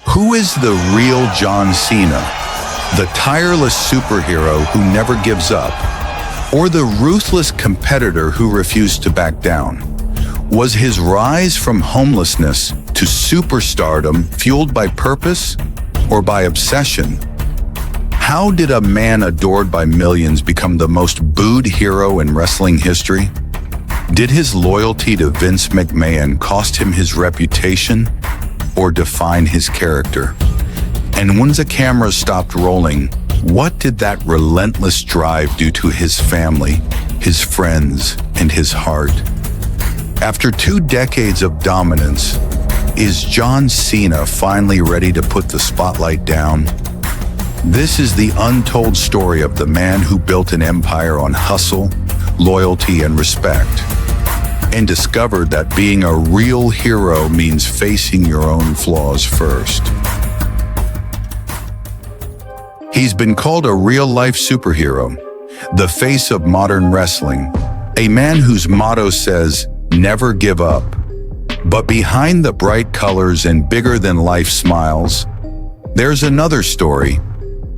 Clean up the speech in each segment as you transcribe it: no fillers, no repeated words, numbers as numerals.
Who is the real John Cena? The tireless superhero who never gives up? Or the ruthless competitor who refused to back down? Was his rise from homelessness to superstardom fueled by purpose or by obsession? How did a man adored by millions become the most booed hero in wrestling history? Did his loyalty to Vince McMahon cost him his reputation or define his character? And when the camera stopped rolling, what did that relentless drive do to his family, his friends, and his heart? After 2 decades of dominance, is John Cena finally ready to put the spotlight down? This is the untold story of the man who built an empire on hustle, loyalty, and respect, and discovered that being a real hero means facing your own flaws first. He's been called a real-life superhero, the face of modern wrestling, a man whose motto says, "Never give up." But behind the bright colors and bigger-than-life smiles, there's another story,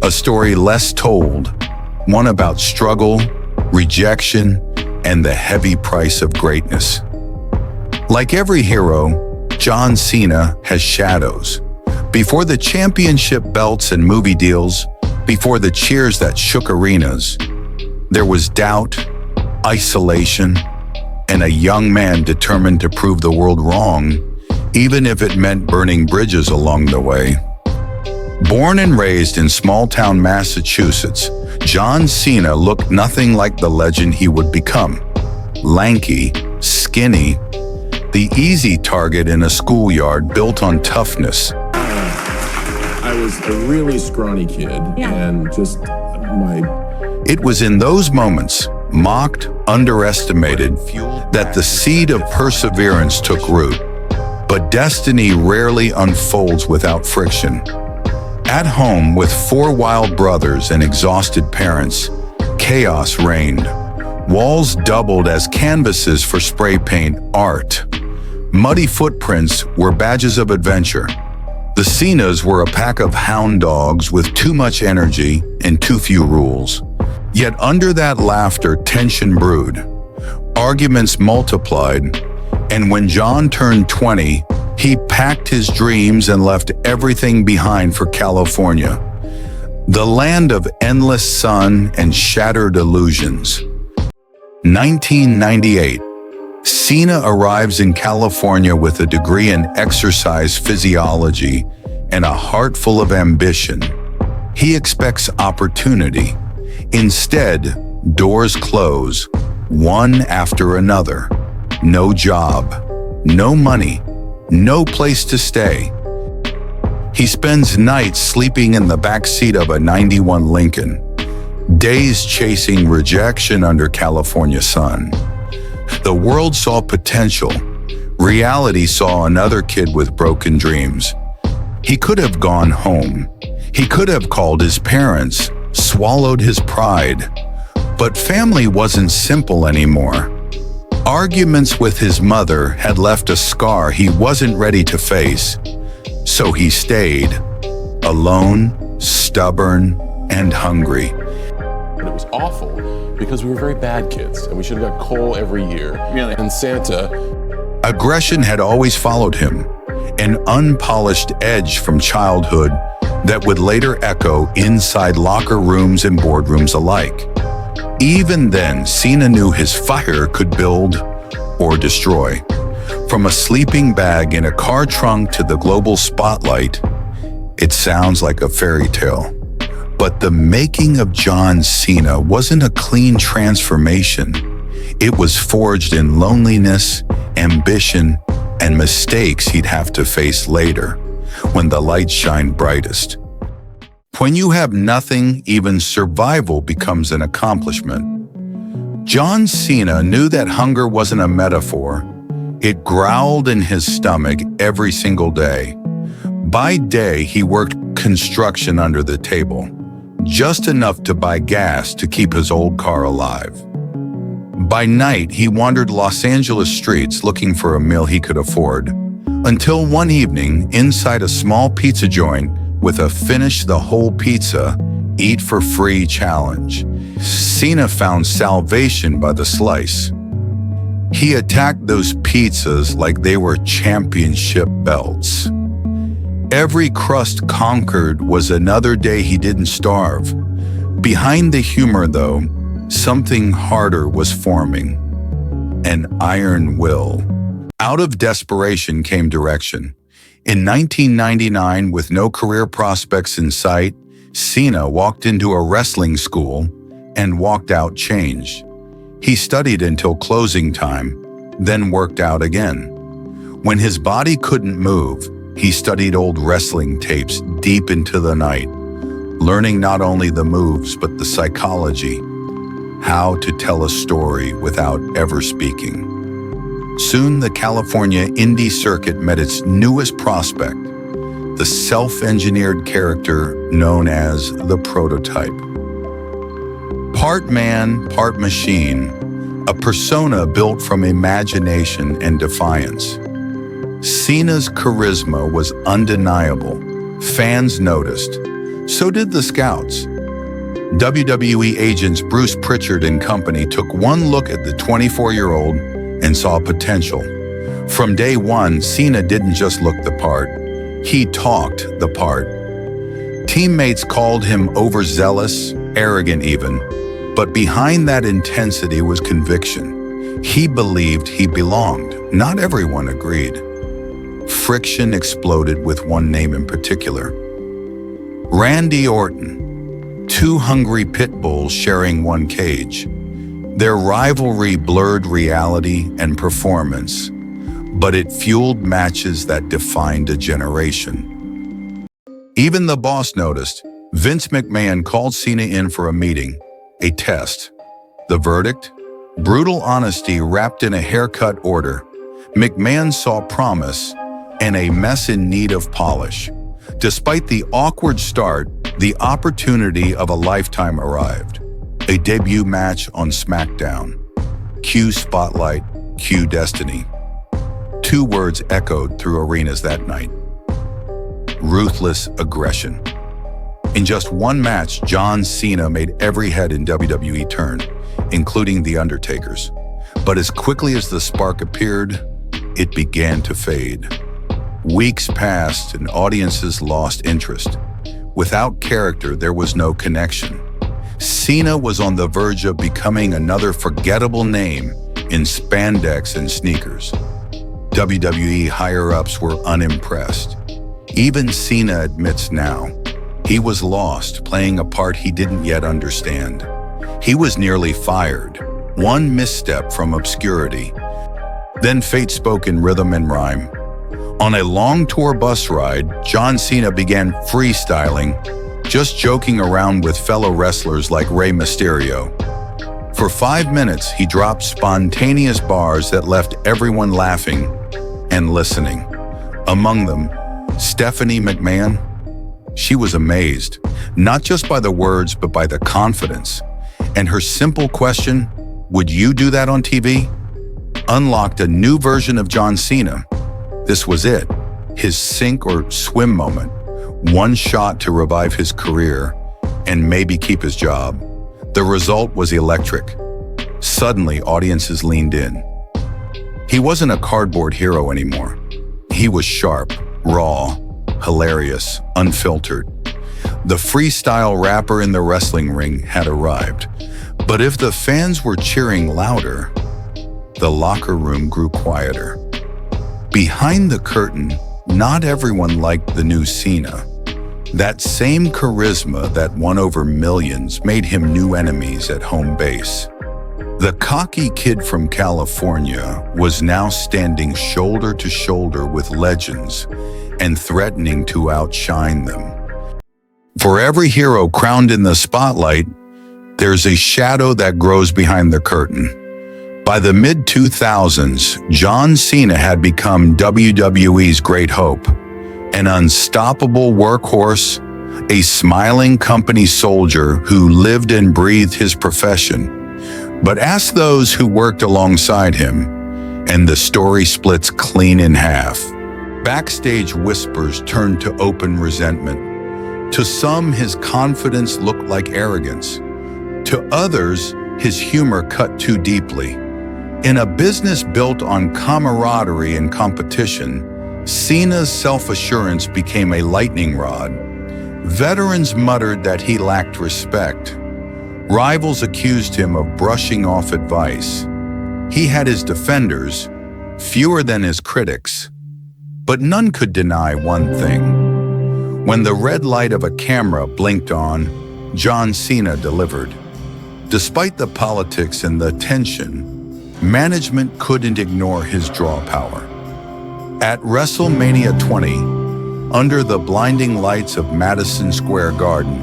a story less told, one about struggle, rejection, and the heavy price of greatness. Like every hero, John Cena has shadows. Before the championship belts and movie deals, before the cheers that shook arenas, there was doubt, isolation, and a young man determined to prove the world wrong, even if it meant burning bridges along the way. Born and raised in small-town Massachusetts, John Cena looked nothing like the legend he would become. Lanky, skinny, the easy target in a schoolyard built on toughness. I was a really scrawny kid, and just It was in those moments, mocked, underestimated, that the seed of perseverance took root. But destiny rarely unfolds without friction. At home with 4 wild brothers and exhausted parents, chaos reigned. Walls doubled as canvases for spray paint art. Muddy footprints were badges of adventure. The Cenas were a pack of hound dogs with too much energy and too few rules. Yet under that laughter, tension brewed. Arguments multiplied, and when John turned 20, he packed his dreams and left everything behind for California, the land of endless sun and shattered illusions. 1998. Cena arrives in California with a degree in exercise physiology and a heart full of ambition. He expects opportunity. Instead, doors close, one after another. No job, no money, no place to stay. He spends nights sleeping in the back seat of a '91 Lincoln, days chasing rejection under California sun. The world saw potential. Reality saw another kid with broken dreams. He could have gone home. He could have called his parents, swallowed his pride. But family wasn't simple anymore. Arguments with his mother had left a scar he wasn't ready to face. So he stayed, alone, stubborn, and hungry. But it was awful because we were very bad kids, and we should have got coal every year. Really? And Santa. Aggression had always followed him, an unpolished edge from childhood that would later echo inside locker rooms and boardrooms alike. Even then, Cena knew his fire could build or destroy. From a sleeping bag in a car trunk to the global spotlight, it sounds like a fairy tale. But the making of John Cena wasn't a clean transformation. It was forged in loneliness, ambition, and mistakes he'd have to face later, when the lights shine brightest. When you have nothing, even survival becomes an accomplishment. John Cena knew that hunger wasn't a metaphor. It growled in his stomach every single day. By day, he worked construction under the table, just enough to buy gas to keep his old car alive. By night, he wandered Los Angeles streets looking for a meal he could afford, Until one evening, inside a small pizza joint with a finish the whole pizza, eat for free challenge, Cena found salvation by the slice. He attacked those pizzas like they were championship belts. Every crust conquered was another day he didn't starve. Behind the humor, though, something harder was forming. An iron will. Out of desperation came direction. In 1999, with no career prospects in sight, Cena walked into a wrestling school and walked out changed. He studied until closing time, then worked out again. When his body couldn't move, he studied old wrestling tapes deep into the night, learning not only the moves but the psychology, how to tell a story without ever speaking. Soon the California indie circuit met its newest prospect, the self-engineered character known as the Prototype. Part man, part machine, a persona built from imagination and defiance. Cena's charisma was undeniable. Fans noticed. So did the scouts. WWE agents Bruce Pritchard and company took one look at the 24-year-old and saw potential. From day one, Cena didn't just look the part, he talked the part. Teammates called him overzealous, arrogant even, but behind that intensity was conviction. He believed he belonged. Not everyone agreed. Friction exploded with one name in particular. Randy Orton. Two hungry pit bulls sharing one cage. Their rivalry blurred reality and performance, but it fueled matches that defined a generation. Even the boss noticed. Vince McMahon called Cena in for a meeting, a test. The verdict? Brutal honesty wrapped in a haircut order. McMahon saw promise and a mess in need of polish. Despite the awkward start, the opportunity of a lifetime arrived. A debut match on SmackDown. Cue Spotlight, cue Destiny. Two words echoed through arenas that night. Ruthless aggression. In just one match, John Cena made every head in WWE turn, including The Undertaker's. But as quickly as the spark appeared, it began to fade. Weeks passed and audiences lost interest. Without character, there was no connection. Cena was on the verge of becoming another forgettable name in spandex and sneakers. WWE higher-ups were unimpressed. Even Cena admits now, he was lost, playing a part he didn't yet understand. He was nearly fired, one misstep from obscurity. Then fate spoke in rhythm and rhyme. On a long tour bus ride, John Cena began freestyling, just joking around with fellow wrestlers like Rey Mysterio. For 5 minutes, he dropped spontaneous bars that left everyone laughing and listening. Among them, Stephanie McMahon. She was amazed, not just by the words, but by the confidence. And her simple question, "Would you do that on TV?" unlocked a new version of John Cena. This was it, his sink or swim moment. One shot to revive his career and maybe keep his job. The result was electric. Suddenly, audiences leaned in. He wasn't a cardboard hero anymore. He was sharp, raw, hilarious, unfiltered. The freestyle rapper in the wrestling ring had arrived. But if the fans were cheering louder, the locker room grew quieter. Behind the curtain, not everyone liked the new Cena. That same charisma that won over millions made him new enemies at home base. The cocky kid from California was now standing shoulder to shoulder with legends and threatening to outshine them. For every hero crowned in the spotlight, there's a shadow that grows behind the curtain. By the mid-2000s, John Cena had become WWE's great hope, an unstoppable workhorse, a smiling company soldier who lived and breathed his profession. But ask those who worked alongside him, and the story splits clean in half. Backstage whispers turned to open resentment. To some, his confidence looked like arrogance. To others, his humor cut too deeply. In a business built on camaraderie and competition, Cena's self-assurance became a lightning rod. Veterans muttered that he lacked respect. Rivals accused him of brushing off advice. He had his defenders, fewer than his critics. But none could deny one thing. When the red light of a camera blinked on, John Cena delivered. Despite the politics and the tension, management couldn't ignore his draw power. At WrestleMania 20, under the blinding lights of Madison Square Garden,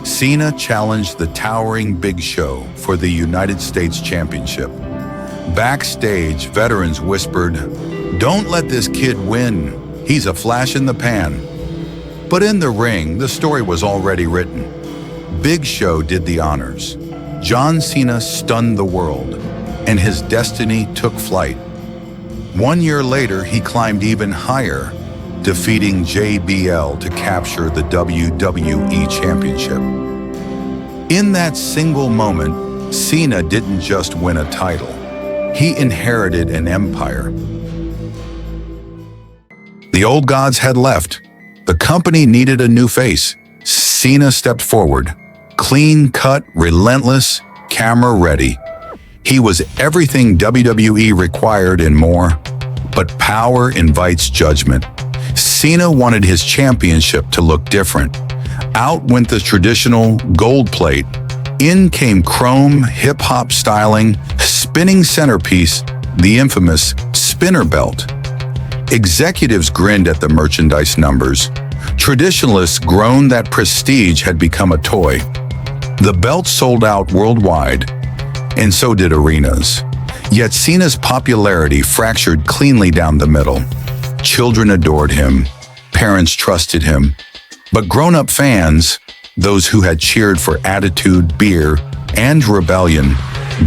Cena challenged the towering Big Show for the United States Championship. Backstage, veterans whispered, "Don't let this kid win. He's a flash in the pan." But in the ring, the story was already written. Big Show did the honors. John Cena stunned the world, and his destiny took flight. 1 year later, he climbed even higher, defeating JBL to capture the WWE Championship. In that single moment, Cena didn't just win a title. He inherited an empire. The old gods had left. The company needed a new face. Cena stepped forward. Clean-cut, relentless, camera-ready. He was everything WWE required and more. But power invites judgment. Cena wanted his championship to look different. Out went the traditional gold plate. In came chrome, hip-hop styling, spinning centerpiece, the infamous spinner belt. Executives grinned at the merchandise numbers. Traditionalists groaned that prestige had become a toy. The belt sold out worldwide, and so did arenas. Yet Cena's popularity fractured cleanly down the middle. Children adored him, parents trusted him, but grown-up fans, those who had cheered for attitude, beer, and rebellion,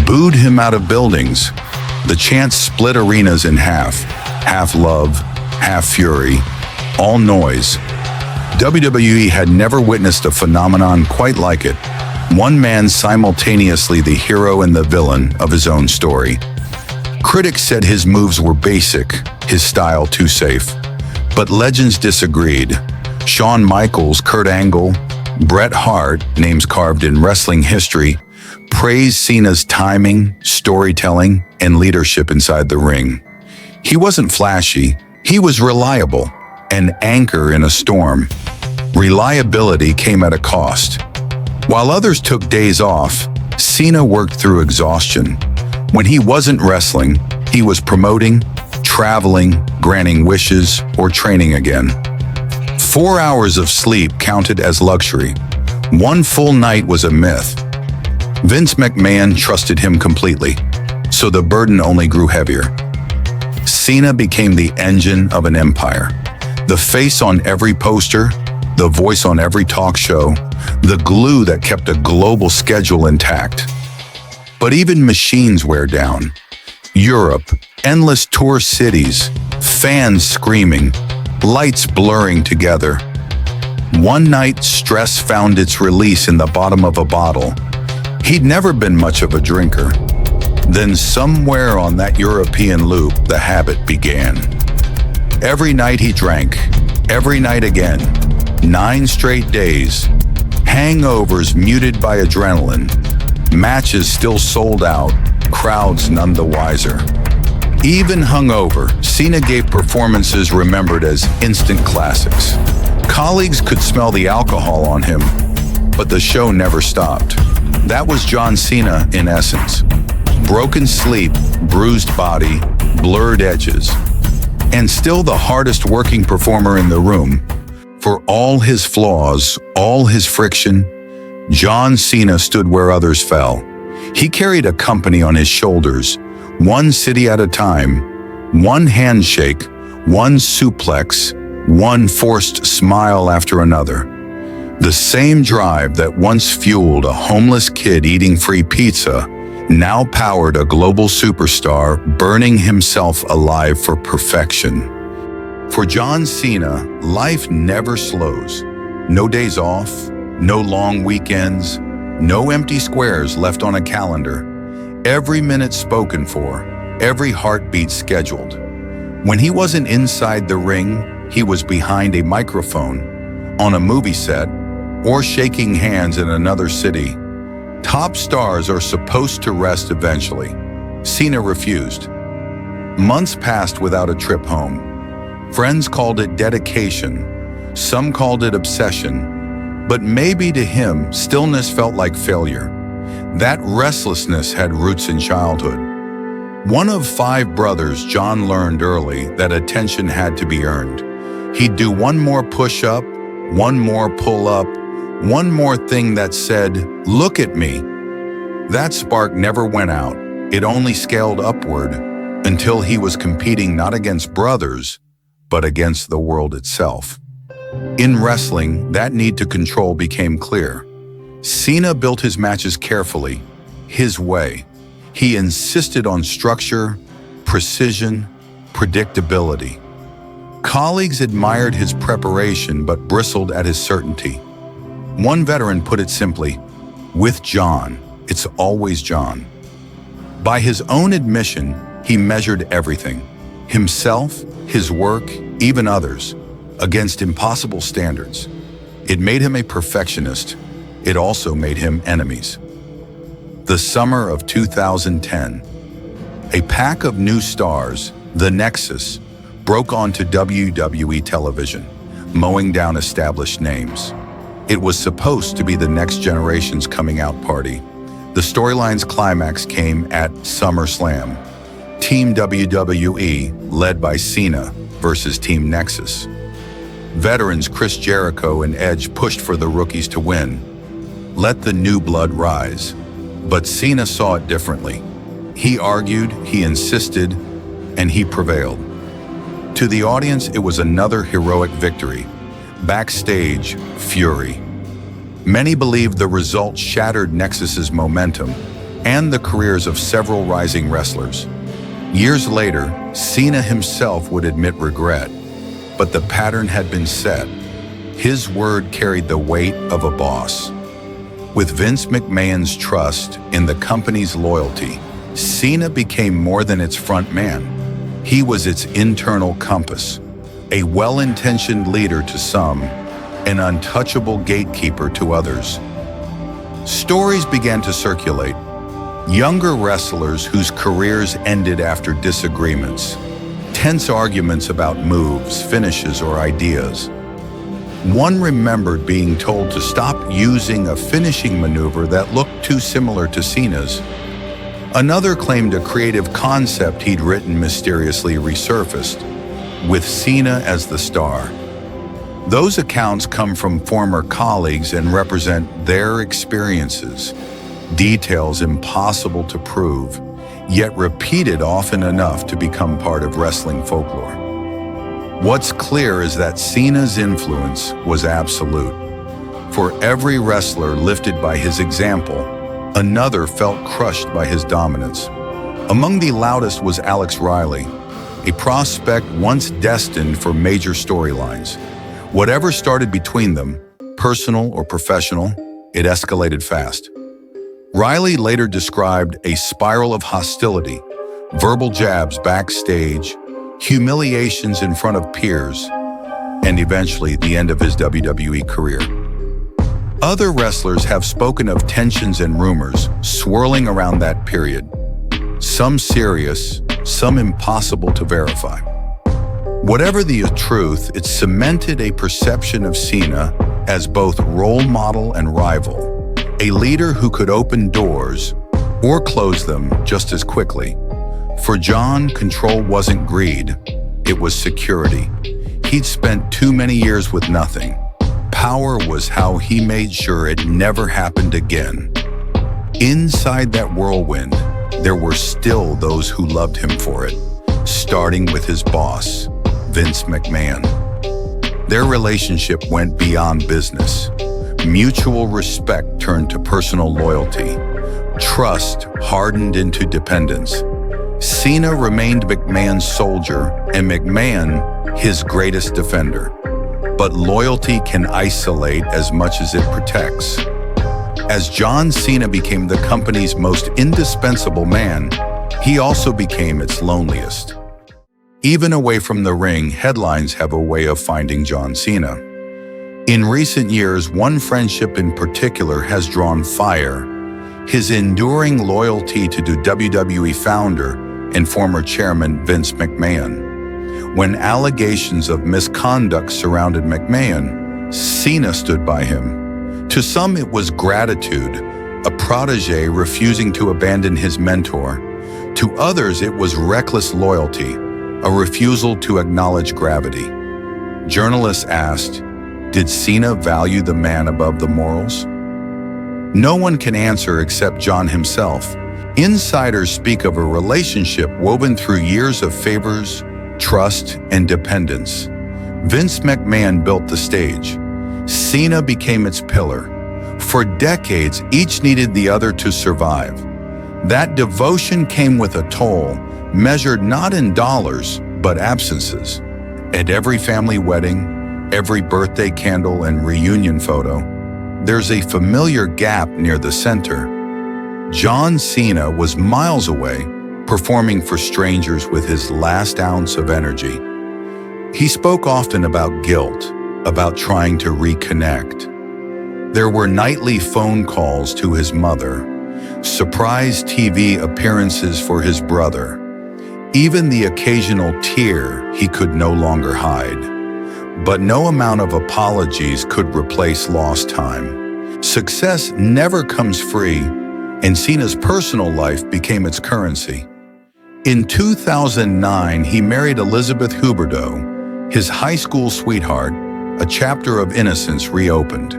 booed him out of buildings. The chants split arenas in half love, half fury, all noise. WWE had never witnessed a phenomenon quite like it. One man simultaneously the hero and the villain of his own story. Critics said his moves were basic, his style too safe. But legends disagreed. Shawn Michaels, Kurt Angle, Bret Hart, names carved in wrestling history, praised Cena's timing, storytelling, and leadership inside the ring. He wasn't flashy, he was reliable, an anchor in a storm. Reliability came at a cost. While others took days off, Cena worked through exhaustion. When he wasn't wrestling, he was promoting, traveling, granting wishes, or training again. 4 hours of sleep counted as luxury. One full night was a myth. Vince McMahon trusted him completely, so the burden only grew heavier. Cena became the engine of an empire. The face on every poster, the voice on every talk show, the glue that kept a global schedule intact. But even machines wear down. Europe, endless tour cities, fans screaming, lights blurring together. One night, stress found its release in the bottom of a bottle. He'd never been much of a drinker. Then somewhere on that European loop, the habit began. Every night he drank, every night again. 9 straight days. Hangovers muted by adrenaline. Matches still sold out, crowds none the wiser. Even hungover, Cena gave performances remembered as instant classics. Colleagues could smell the alcohol on him, but the show never stopped. That was John Cena in essence. Broken sleep, bruised body, blurred edges. And still the hardest working performer in the room. For all his flaws, all his friction, John Cena stood where others fell. He carried a company on his shoulders, one city at a time, one handshake, one suplex, one forced smile after another. The same drive that once fueled a homeless kid eating free pizza now powered a global superstar burning himself alive for perfection. For John Cena, life never slows. No days off, no long weekends, no empty squares left on a calendar. Every minute spoken for, every heartbeat scheduled. When he wasn't inside the ring, he was behind a microphone, on a movie set, or shaking hands in another city. Top stars are supposed to rest eventually. Cena refused. Months passed without a trip home. Friends called it dedication. Some called it obsession. But maybe to him, stillness felt like failure. That restlessness had roots in childhood. One of 5 brothers, John learned early that attention had to be earned. He'd do one more push-up, one more pull-up, one more thing that said, "Look at me." That spark never went out. It only scaled upward until he was competing not against brothers, but against the world itself. In wrestling, that need to control became clear. Cena built his matches carefully, his way. He insisted on structure, precision, predictability. Colleagues admired his preparation but bristled at his certainty. One veteran put it simply, "With John, it's always John." By his own admission, he measured everything, himself, his work, even others, against impossible standards. It made him a perfectionist. It also made him enemies. The summer of 2010, a pack of new stars, the Nexus, broke onto WWE television, mowing down established names. It was supposed to be the next generation's coming out party. The storyline's climax came at SummerSlam. Team WWE, led by Cena, versus Team Nexus. Veterans Chris Jericho and Edge pushed for the rookies to win. Let the new blood rise. But Cena saw it differently. He argued, he insisted, and he prevailed. To the audience, it was another heroic victory. Backstage, fury. Many believed the result shattered Nexus's momentum and the careers of several rising wrestlers. Years later, Cena himself would admit regret, but the pattern had been set. His word carried the weight of a boss. With Vince McMahon's trust in the company's loyalty, Cena became more than its front man. He was its internal compass, a well-intentioned leader to some, an untouchable gatekeeper to others. Stories began to circulate. Younger wrestlers whose careers ended after disagreements, tense arguments about moves, finishes, or ideas. One remembered being told to stop using a finishing maneuver that looked too similar to Cena's. Another claimed a creative concept he'd written mysteriously resurfaced, with Cena as the star. Those accounts come from former colleagues and represent their experiences, details impossible to prove, yet repeated often enough to become part of wrestling folklore. What's clear is that Cena's influence was absolute. For every wrestler lifted by his example, another felt crushed by his dominance. Among the loudest was Alex Riley, a prospect once destined for major storylines. Whatever started between them, personal or professional, it escalated fast. Riley later described a spiral of hostility, verbal jabs backstage, humiliations in front of peers, and eventually the end of his WWE career. Other wrestlers have spoken of tensions and rumors swirling around that period, some serious, some impossible to verify. Whatever the truth, it cemented a perception of Cena as both role model and rival, a leader who could open doors or close them just as quickly. For John, control wasn't greed, it was security. He'd spent too many years with nothing. Power was how he made sure it never happened again. Inside that whirlwind, there were still those who loved him for it, starting with his boss, Vince McMahon. Their relationship went beyond business. Mutual respect turned to personal loyalty. Trust hardened into dependence. Cena remained McMahon's soldier, and McMahon his greatest defender. But loyalty can isolate as much as it protects. As John Cena became the company's most indispensable man, he also became its loneliest. Even away from the ring, headlines have a way of finding John Cena. In recent years, one friendship in particular has drawn fire: his enduring loyalty to WWE founder and former chairman Vince McMahon. When allegations of misconduct surrounded McMahon, Cena stood by him. To some, it was gratitude, a protege refusing to abandon his mentor. To others, it was reckless loyalty, a refusal to acknowledge gravity. Journalists asked, did Cena value the man above the morals? No one can answer except John himself. Insiders speak of a relationship woven through years of favors, trust, and dependence. Vince McMahon built the stage. Cena became its pillar. For decades, each needed the other to survive. That devotion came with a toll, measured not in dollars, but absences. At every family wedding, every birthday candle and reunion photo, there's a familiar gap near the center. John Cena was miles away, performing for strangers with his last ounce of energy. He spoke often about guilt, about trying to reconnect. There were nightly phone calls to his mother, surprise TV appearances for his brother, even the occasional tear he could no longer hide. But no amount of apologies could replace lost time. Success never comes free, and Cena's personal life became its currency. In 2009, he married Elizabeth Huberdeau, his high school sweetheart. A chapter of innocence reopened.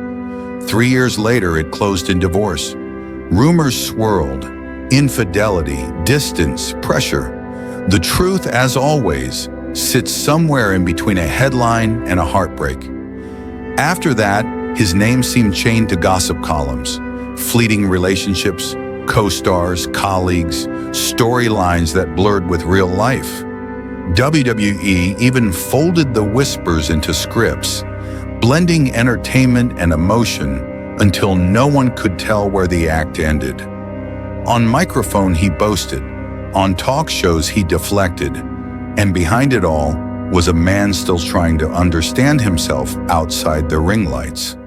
3 years later, it closed in divorce. Rumors swirled: infidelity, distance, pressure. The truth, as always, sits somewhere in between a headline and a heartbreak. After that, his name seemed chained to gossip columns, fleeting relationships, co-stars, colleagues, storylines that blurred with real life. WWE even folded the whispers into scripts, blending entertainment and emotion until no one could tell where the act ended. On microphone, he boasted. On talk shows, he deflected. And behind it all was a man still trying to understand himself outside the ring lights.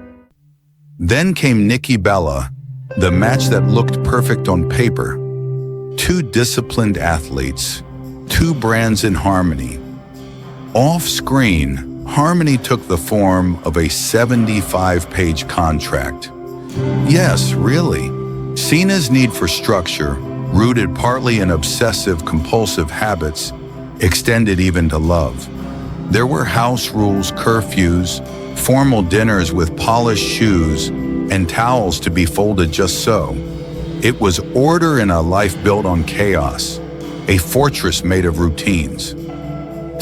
Then came Nikki Bella, the match that looked perfect on paper. Two disciplined athletes, two brands in harmony. Off-screen, harmony took the form of a 75-page contract. Yes, really. Cena's need for structure, rooted partly in obsessive-compulsive habits, extended even to love. There were house rules, curfews, formal dinners with polished shoes, and towels to be folded just so. It was order in a life built on chaos, a fortress made of routines.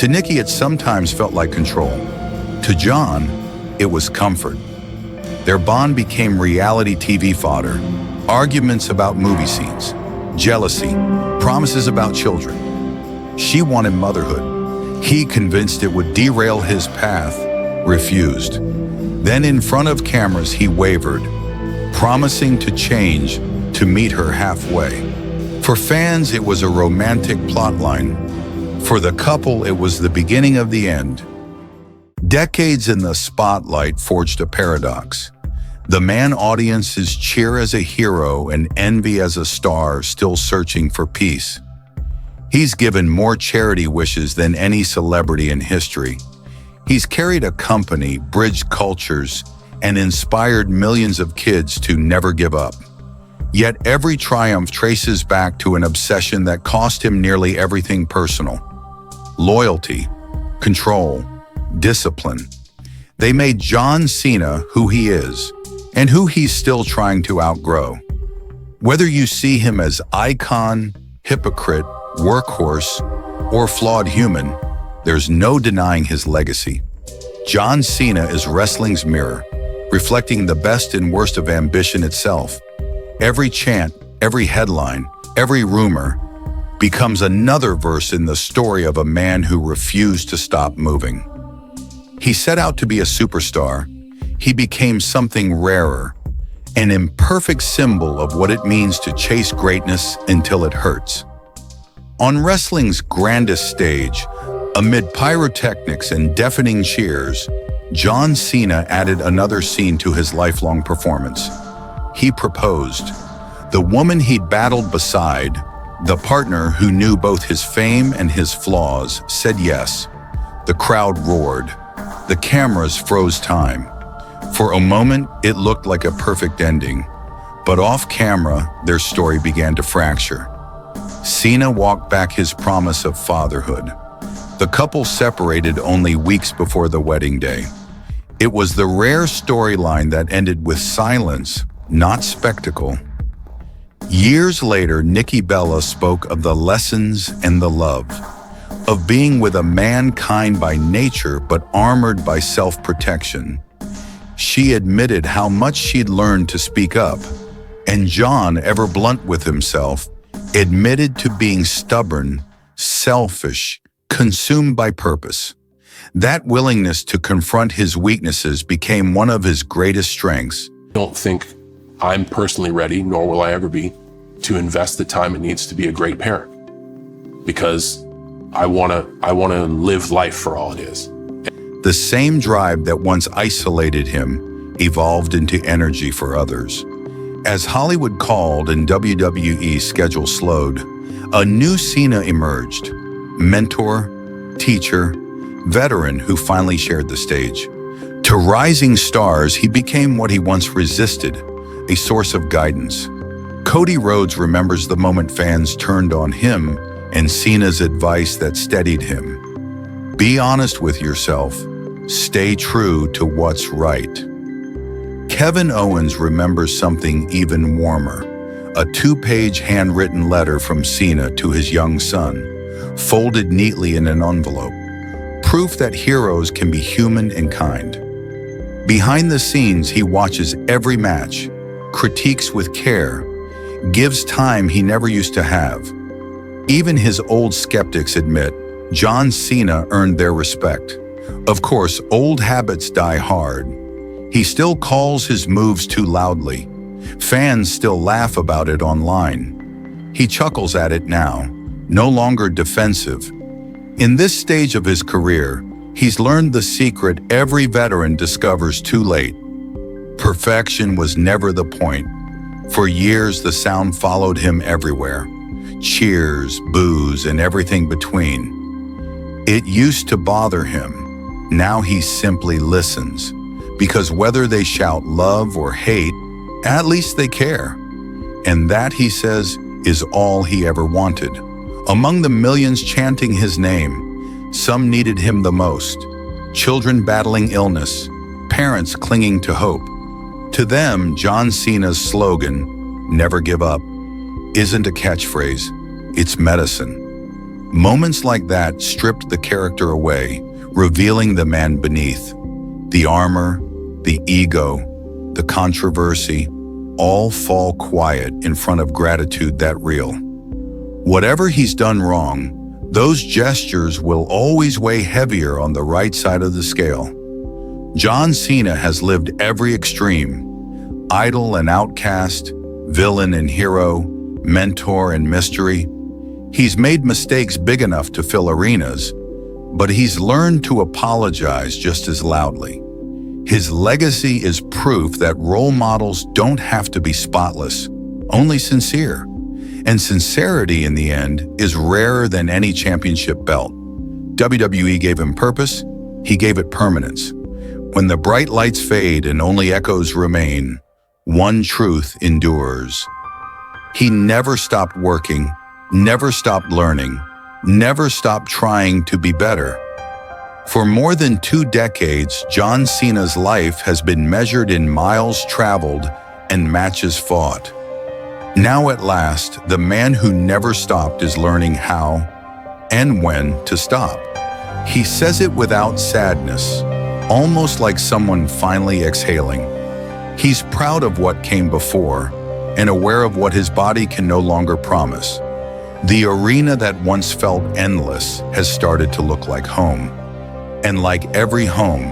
To Nikki, it sometimes felt like control. To John, it was comfort. Their bond became reality TV fodder, arguments about movie scenes, jealousy, promises about children. She wanted motherhood. He, convinced it would derail his path, refused. Then in front of cameras, he wavered, promising to change, to meet her halfway. For fans, it was a romantic plotline. For the couple, it was the beginning of the end. Decades in the spotlight forged a paradox. The man audiences cheer as a hero and envy as a star still searching for peace. He's given more charity wishes than any celebrity in history. He's carried a company, bridged cultures, and inspired millions of kids to never give up. Yet every triumph traces back to an obsession that cost him nearly everything personal. Loyalty, control, discipline. They made John Cena who he is, and who he's still trying to outgrow. Whether you see him as icon, hypocrite, workhorse, or flawed human, there's no denying his legacy. John Cena is wrestling's mirror, reflecting the best and worst of ambition itself. Every chant, every headline, every rumor, becomes another verse in the story of a man who refused to stop moving. He set out to be a superstar. He became something rarer, an imperfect symbol of what it means to chase greatness until it hurts. On wrestling's grandest stage, amid pyrotechnics and deafening cheers, John Cena added another scene to his lifelong performance. He proposed. The woman he'd battled beside, the partner who knew both his fame and his flaws, said yes. The crowd roared. The cameras froze time. For a moment, it looked like a perfect ending. But off camera, their story began to fracture. Cena walked back his promise of fatherhood. The couple separated only weeks before the wedding day. It was the rare storyline that ended with silence, not spectacle. Years later, Nikki Bella spoke of the lessons and the love, of being with a man kind by nature but armored by self-protection. She admitted how much she'd learned to speak up, and John, ever blunt with himself, admitted to being stubborn, selfish, consumed by purpose. That willingness to confront his weaknesses became one of his greatest strengths. I don't think I'm personally ready, nor will I ever be, to invest the time it needs to be a great parent, because I want to live life for all it is. The same drive that once isolated him evolved into energy for others. As Hollywood called and WWE schedule slowed, a new Cena emerged. Mentor, teacher, veteran who finally shared the stage. To rising stars, he became what he once resisted, a source of guidance. Cody Rhodes remembers the moment fans turned on him and Cena's advice that steadied him. Be honest with yourself. Stay true to what's right. Kevin Owens remembers something even warmer, a 2-page handwritten letter from Cena to his young son, folded neatly in an envelope, proof that heroes can be human and kind. Behind the scenes, he watches every match, critiques with care, gives time he never used to have. Even his old skeptics admit John Cena earned their respect. Of course, old habits die hard. He still calls his moves too loudly. Fans still laugh about it online. He chuckles at it now, no longer defensive. In this stage of his career, he's learned the secret every veteran discovers too late. Perfection was never the point. For years, the sound followed him everywhere. Cheers, boos, and everything between. It used to bother him. Now he simply listens. Because whether they shout love or hate, at least they care. And that, he says, is all he ever wanted. Among the millions chanting his name, some needed him the most. Children battling illness, parents clinging to hope. To them, John Cena's slogan, "Never give up," isn't a catchphrase, it's medicine. Moments like that stripped the character away, revealing the man beneath. The armor, the ego, the controversy, all fall quiet in front of gratitude that real. Whatever he's done wrong, those gestures will always weigh heavier on the right side of the scale. John Cena has lived every extreme, idol and outcast, villain and hero, mentor and mystery. He's made mistakes big enough to fill arenas, but he's learned to apologize just as loudly. His legacy is proof that role models don't have to be spotless, only sincere. And sincerity, in the end, is rarer than any championship belt. WWE gave him purpose, he gave it permanence. When the bright lights fade and only echoes remain, one truth endures. He never stopped working, never stopped learning, never stopped trying to be better. For more than 2 decades, John Cena's life has been measured in miles traveled and matches fought. Now at last, the man who never stopped is learning how and when to stop. He says it without sadness, almost like someone finally exhaling. He's proud of what came before and aware of what his body can no longer promise. The arena that once felt endless has started to look like home. And like every home,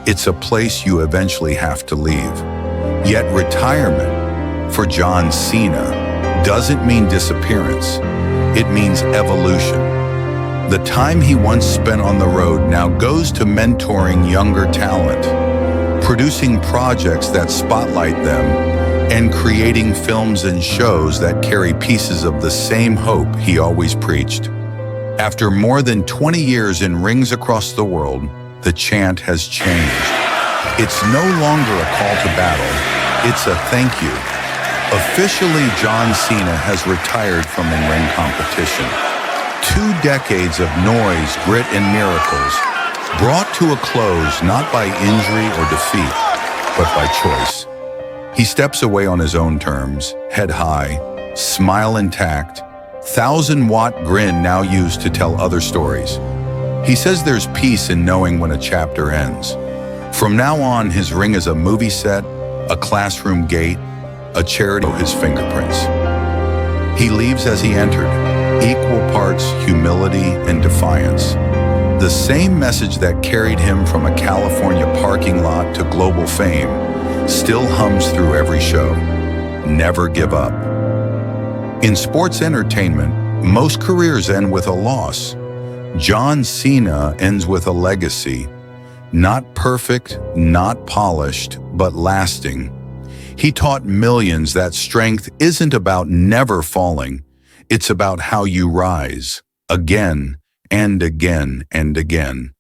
it's a place you eventually have to leave. Yet retirement, for John Cena, doesn't mean disappearance. It means evolution. The time he once spent on the road now goes to mentoring younger talent, producing projects that spotlight them, and creating films and shows that carry pieces of the same hope he always preached. After more than 20 years in rings across the world, the chant has changed. It's no longer a call to battle, it's a thank you. Officially, John Cena has retired from in-ring competition. 2 decades of noise, grit, and miracles, brought to a close not by injury or defeat, but by choice. He steps away on his own terms, head high, smile intact, 1,000-watt grin now used to tell other stories. He says there's peace in knowing when a chapter ends. From now on, his ring is a movie set, a classroom gate, a charity, his fingerprints. He leaves as he entered, equal parts humility and defiance. The same message that carried him from a California parking lot to global fame still hums through every show. Never give up. In sports entertainment, most careers end with a loss. John Cena ends with a legacy. Not perfect, not polished, but lasting. He taught millions that strength isn't about never falling. It's about how you rise, again and again and again.